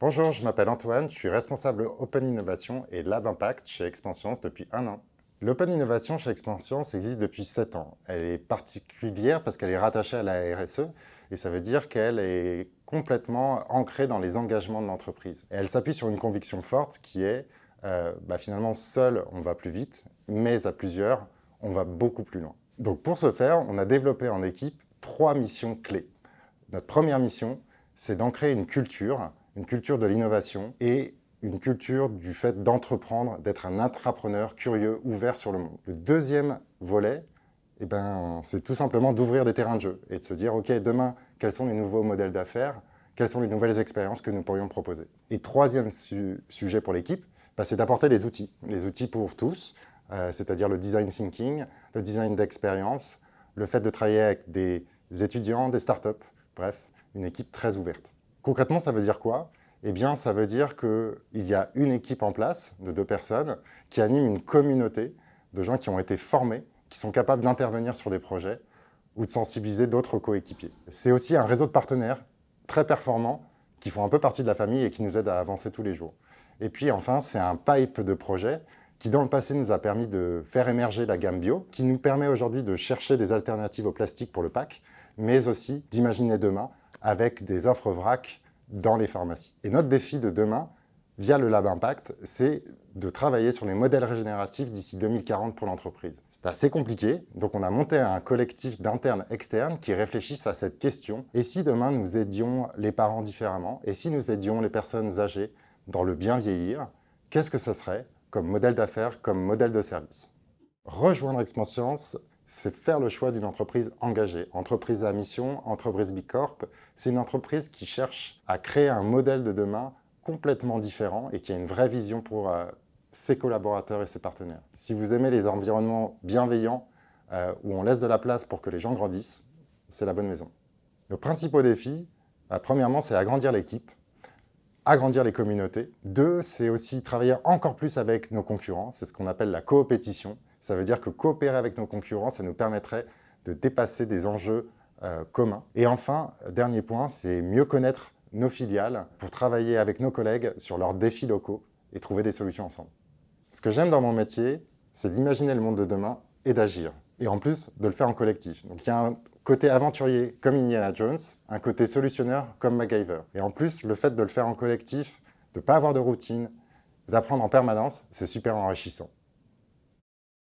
Bonjour, je m'appelle Antoine, je suis responsable Open Innovation et Lab Impact chez Expansience depuis 1 an. L'Open Innovation chez Expansience existe depuis 7 ans. Elle est particulière parce qu'elle est rattachée à la RSE et ça veut dire qu'elle est complètement ancrée dans les engagements de l'entreprise. Et elle s'appuie sur une conviction forte qui est finalement seul on va plus vite, mais à plusieurs on va beaucoup plus loin. Donc pour ce faire, on a développé en équipe 3 missions clés. Notre première mission, c'est d'ancrer une culture de l'innovation et une culture du fait d'entreprendre, d'être un intrapreneur curieux, ouvert sur le monde. Le deuxième volet, c'est tout simplement d'ouvrir des terrains de jeu et de se dire, OK, demain, quels sont les nouveaux modèles d'affaires, quelles sont les nouvelles expériences que nous pourrions proposer. Et troisième sujet pour l'équipe, c'est d'apporter les outils pour tous, c'est-à-dire le design thinking, le design d'expérience, le fait de travailler avec des étudiants, des startups, bref, une équipe très ouverte. Concrètement, ça veut dire quoi? Eh bien, ça veut dire qu'il y a une équipe en place de 2 personnes qui anime une communauté de gens qui ont été formés, qui sont capables d'intervenir sur des projets ou de sensibiliser d'autres coéquipiers. C'est aussi un réseau de partenaires très performants qui font un peu partie de la famille et qui nous aident à avancer tous les jours. Et puis enfin, c'est un pipe de projets qui dans le passé nous a permis de faire émerger la gamme bio, qui nous permet aujourd'hui de chercher des alternatives au plastique pour le pack, mais aussi d'imaginer demain avec des offres vrac dans les pharmacies. Et notre défi de demain, via le Lab Impact, c'est de travailler sur les modèles régénératifs d'ici 2040 pour l'entreprise. C'est assez compliqué, donc on a monté un collectif d'internes externes qui réfléchissent à cette question. Et si demain nous aidions les parents différemment? Et si nous aidions les personnes âgées dans le bien vieillir? Qu'est-ce que ce serait comme modèle d'affaires, comme modèle de service? Rejoindre Expansience, c'est faire le choix d'une entreprise engagée. Entreprise à mission, entreprise Bicorp, c'est une entreprise qui cherche à créer un modèle de demain complètement différent et qui a une vraie vision pour ses collaborateurs et ses partenaires. Si vous aimez les environnements bienveillants, où on laisse de la place pour que les gens grandissent, c'est la bonne maison. Le principal défi, premièrement, c'est agrandir l'équipe, agrandir les communautés. 2, c'est aussi travailler encore plus avec nos concurrents, c'est ce qu'on appelle la coopétition. Ça veut dire que coopérer avec nos concurrents, ça nous permettrait de dépasser des enjeux communs. Et enfin, dernier point, c'est mieux connaître nos filiales pour travailler avec nos collègues sur leurs défis locaux et trouver des solutions ensemble. Ce que j'aime dans mon métier, c'est d'imaginer le monde de demain et d'agir. Et en plus, de le faire en collectif. Donc il y a un côté aventurier comme Indiana Jones, un côté solutionneur comme MacGyver. Et en plus, le fait de le faire en collectif, de ne pas avoir de routine, d'apprendre en permanence, c'est super enrichissant.